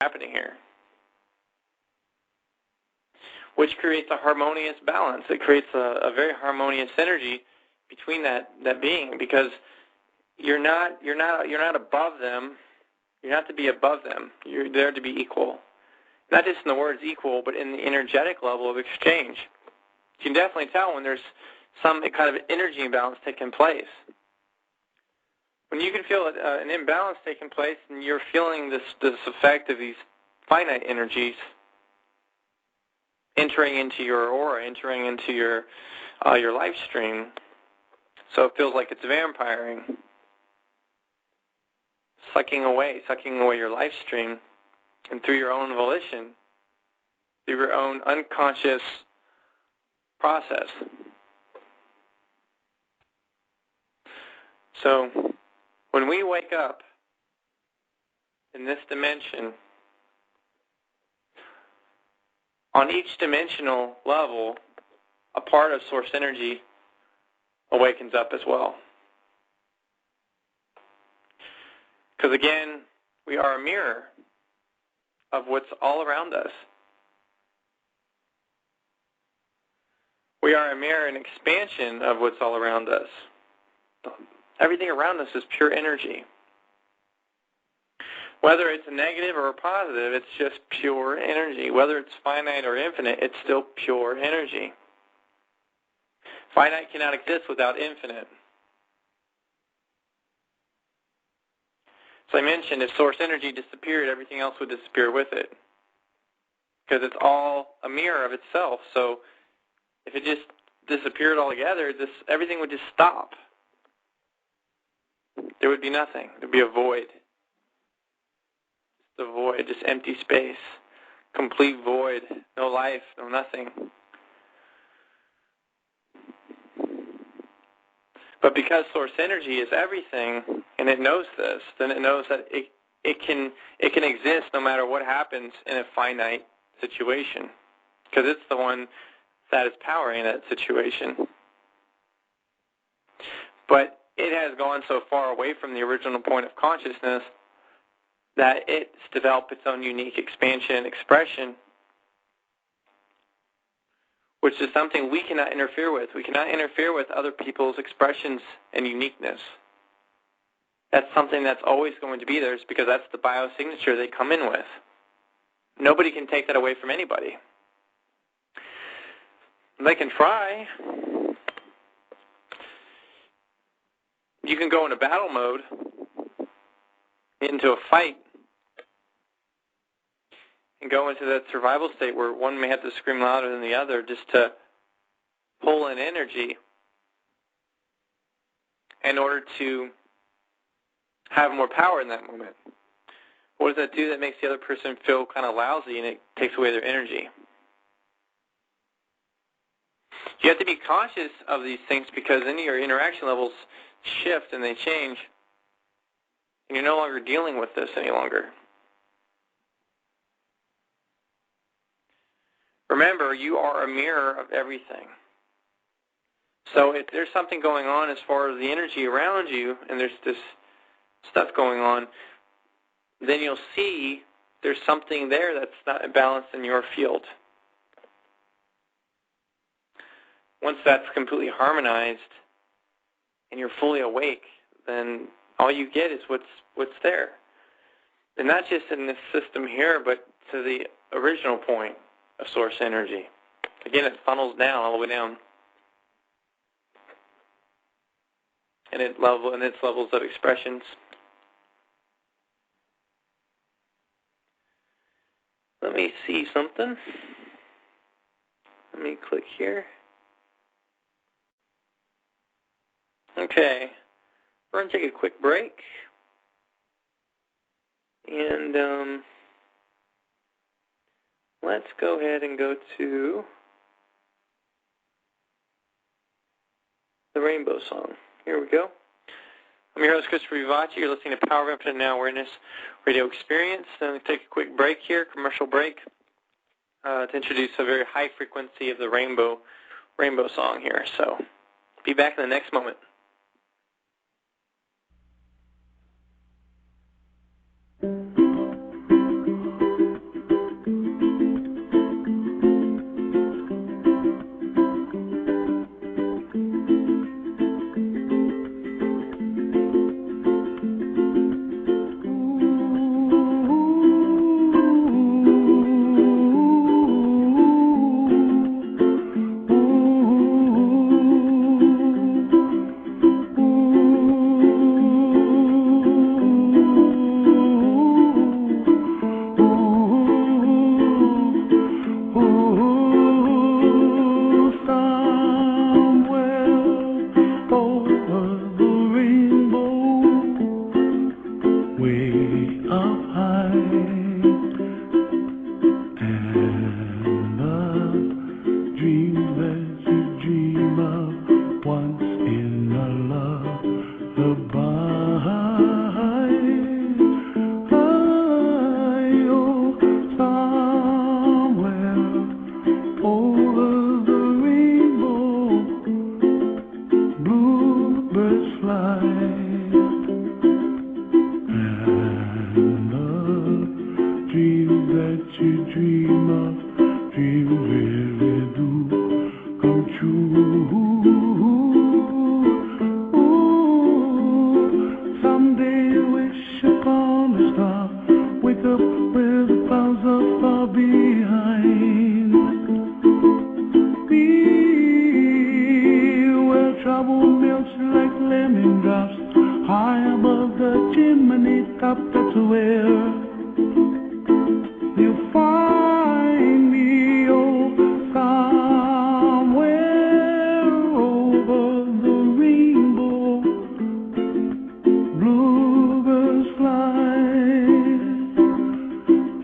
happening here, which creates a harmonious balance. It creates a very harmonious energy between that being, because you're not above them. You're not to be above them. You're there to be equal. Not just in the words equal, but in the energetic level of exchange. You can definitely tell when there's some kind of energy imbalance taking place. When you can feel an imbalance taking place and you're feeling this effect of these finite energies entering into your aura, entering into your life stream, so it feels like it's vampiring, sucking away your life stream, and through your own volition, through your own unconscious process. So when we wake up in this dimension, on each dimensional level, a part of source energy awakens up as well. Because again, we are a mirror of what's all around us. We are a mirror and expansion of what's all around us. Everything around us is pure energy. Whether it's a negative or a positive, it's just pure energy. Whether it's finite or infinite, it's still pure energy. Finite cannot exist without infinite. So I mentioned if source energy disappeared, everything else would disappear with it, because it's all a mirror of itself. So if it just disappeared altogether, everything would just stop. There would be nothing. There would be a void. Just a void, just empty space, complete void, no life, no nothing. But because source energy is everything, and it knows this, then it knows that it can exist no matter what happens in a finite situation, because it's the one that is powering that situation. But it has gone so far away from the original point of consciousness that it's developed its own unique expansion and expression, which is something we cannot interfere with. We cannot interfere with other people's expressions and uniqueness. That's something that's always going to be there, because that's the biosignature they come in with. Nobody can take that away from anybody. They can try. You can go into battle mode, into a fight, and go into that survival state where one may have to scream louder than the other just to pull in energy in order to have more power in that moment. What does that do? That makes the other person feel kind of lousy, and it takes away their energy. You have to be conscious of these things, because then your interaction levels shift and they change, and you're no longer dealing with this any longer. Remember, you are a mirror of everything. So if there's something going on as far as the energy around you, and there's this stuff going on, then you'll see there's something there that's not balanced in your field. Once that's completely harmonized and you're fully awake, then all you get is what's there. And not just in this system here, but to the original point of source energy. Again, it funnels down, all the way down. And its levels of expressions. Let me see something. Let me click here. Okay. We're going to take a quick break. And let's go ahead and go to the Rainbow Song. Here we go. I'm your host, Christopher Vivace. You're listening to Power of Infinite Now Awareness Radio Experience. I'm going to take a quick break here, commercial break, to introduce a very high frequency of the Rainbow Song here. So be back in the next moment. dreams that you dream of, dreams really do come true. Someday wish upon a star, wake up where the clouds are far behind me, where trouble melts like lemon drops, high above the chimney top. That's where you find me, oh, somewhere over the rainbow. Bluebirds fly,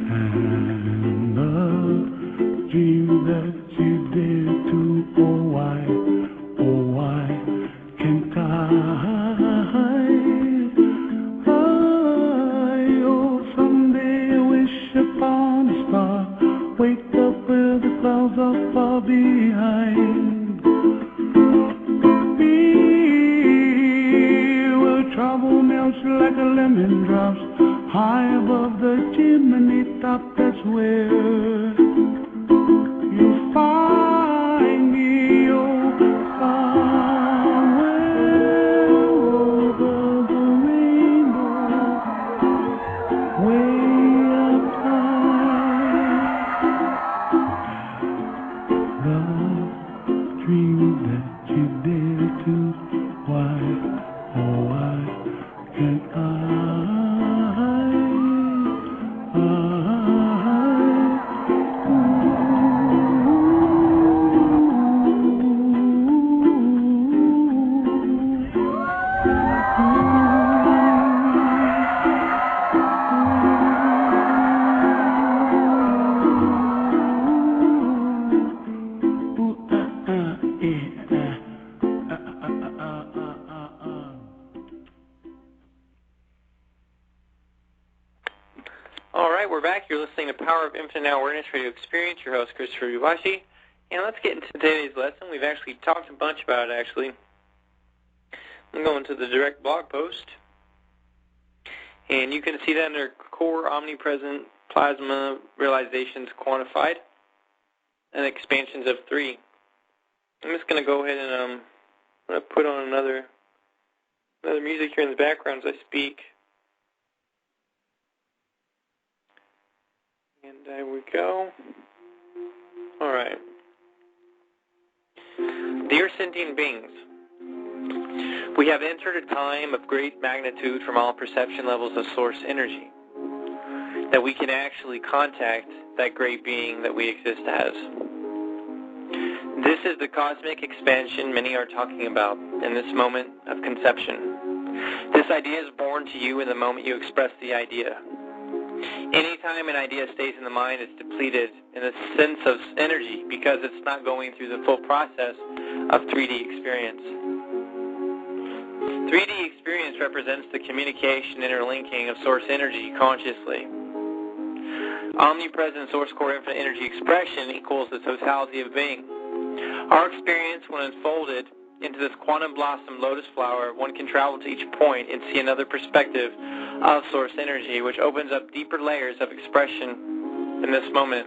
and the dream that you dare to, oh why can't I? Oh, someday wish upon a star, wake up where the clouds are far behind me, where trouble melts like a lemon drops, high above the chimney top. That's where you find me, oh, somewhere over the rainbow, way up high. The dream that you dare to, why, oh why can't I? All right, we're back. You're listening to Power of Infinite Now Awareness Radio Experience. Your host, Christopher Ubashi. And let's get into today's lesson. We've actually talked a bunch about it, actually. I'm going to the direct blog post. And you can see that under Core, Omnipresent, Plasma, Realizations Quantified, and Expansions of 3. I'm just going to go ahead and I'm going to put on another music here in the background as I speak. And there we go. All right. Dear sentient beings, we have entered a time of great magnitude from all perception levels of source energy, that we can actually contact that great being that we exist as. This is the cosmic expansion many are talking about in this moment of conception. This idea is born to you in the moment you express the idea. Anytime an idea stays in the mind, it's depleted in a sense of energy because it's not going through the full process of 3D experience. 3D experience represents the communication, interlinking of source energy consciously. Omnipresent source core infinite energy expression equals the totality of being. Our experience, when unfolded into this quantum blossom lotus flower, one can travel to each point and see another perspective of source energy, which opens up deeper layers of expression in this moment.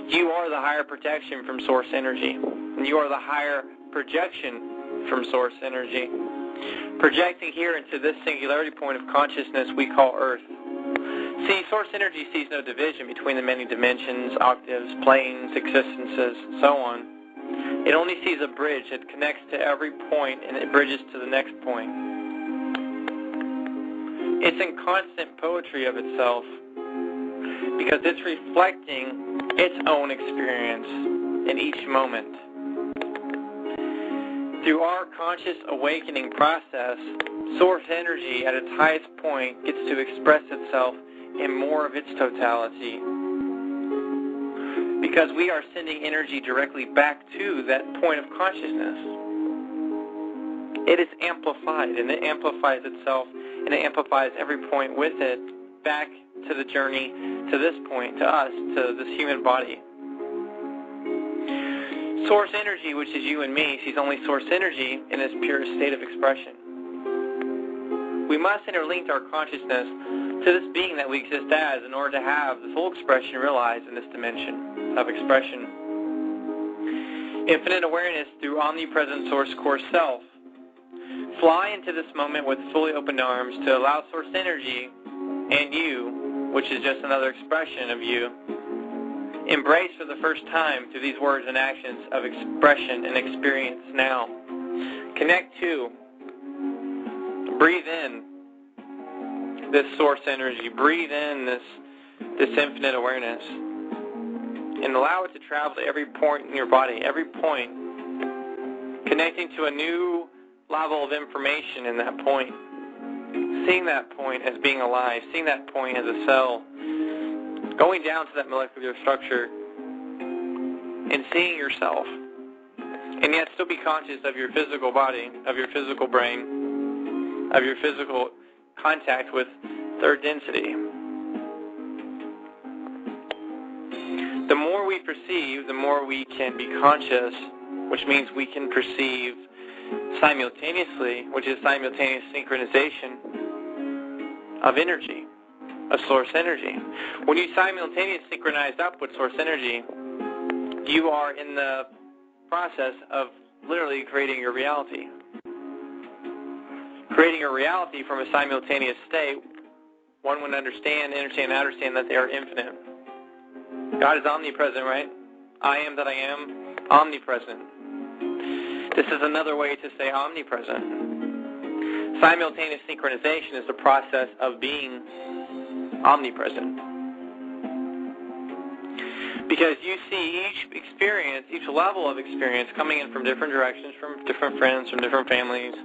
You are the higher protection from source energy. You are the higher projection from source energy, projecting here into this singularity point of consciousness we call Earth. See, source energy sees no division between the many dimensions, octaves, planes, existences, so on. It only sees a bridge that connects to every point and it bridges to the next point. It's in constant poetry of itself because it's reflecting its own experience in each moment. Through our conscious awakening process, source energy at its highest point gets to express itself in more of its totality, because we are sending energy directly back to that point of consciousness. It is amplified, and it amplifies itself, and it amplifies every point with it back to the journey, to this point, to us, to this human body. Source energy, which is you and me, sees only source energy in its purest state of expression. We must interlink our consciousness to this being that we exist as in order to have the full expression realized in this dimension of expression. Infinite awareness through omnipresent Source Core Self. Fly into this moment with fully opened arms to allow Source Energy and you, which is just another expression of you, embrace for the first time through these words and actions of expression and experience now. Connect to, breathe in this Source Energy, breathe in this infinite awareness, and allow it to travel to every point in your body, every point, connecting to a new level of information in that point, seeing that point as being alive, seeing that point as a cell, going down to that molecular structure and seeing yourself, and yet still be conscious of your physical body, of your physical brain, of your physical contact with third density. The more we perceive, the more we can be conscious, which means we can perceive simultaneously, which is simultaneous synchronization of energy, of Source Energy. When you simultaneously synchronize up with Source Energy, you are in the process of literally creating your reality. Creating a reality from a simultaneous state, one would understand that they are infinite. God is omnipresent, right? I am that I am, omnipresent. This is another way to say omnipresent. Simultaneous synchronization is the process of being omnipresent. Because you see each experience, each level of experience coming in from different directions, from different friends, from different families,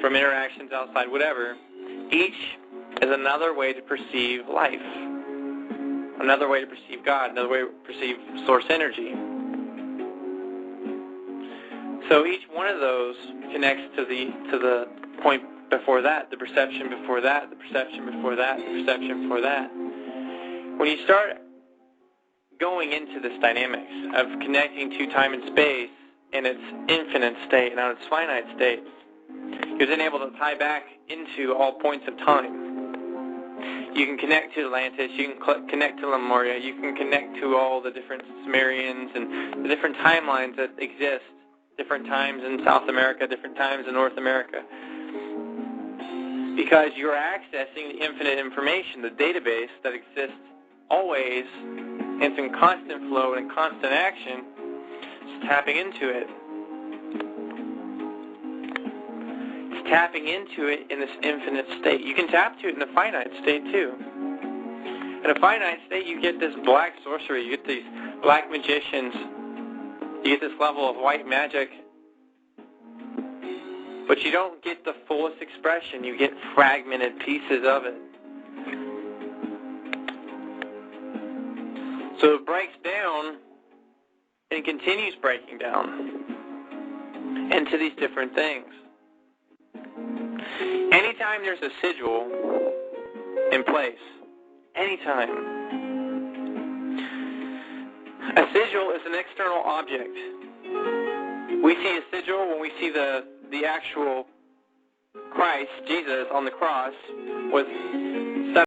from interactions outside, whatever. Each is another way to perceive life, another way to perceive God, another way to perceive Source Energy. So each one of those connects to the point before that, the perception before that, the perception before that, the perception before that. When you start going into this dynamics of connecting to time and space in its infinite state, not its finite state, you're then able to tie back into all points of time. You can connect to Atlantis, you can connect to Lemuria, you can connect to all the different Sumerians and the different timelines that exist, different times in South America, different times in North America. Because you're accessing the infinite information, the database that exists always, and it's in constant flow and in constant action, just tapping into it. It's tapping into it in this infinite state. You can tap to it in a finite state too. In a finite state, you get this black sorcery, you get these black magicians, you get this level of white magic, but you don't get the fullest expression. You get fragmented pieces of it. So it breaks down and continues breaking down into these different things. Anytime there's a sigil in place, anytime, a sigil is an external object. We see a sigil when we see the actual Christ, Jesus, on the cross with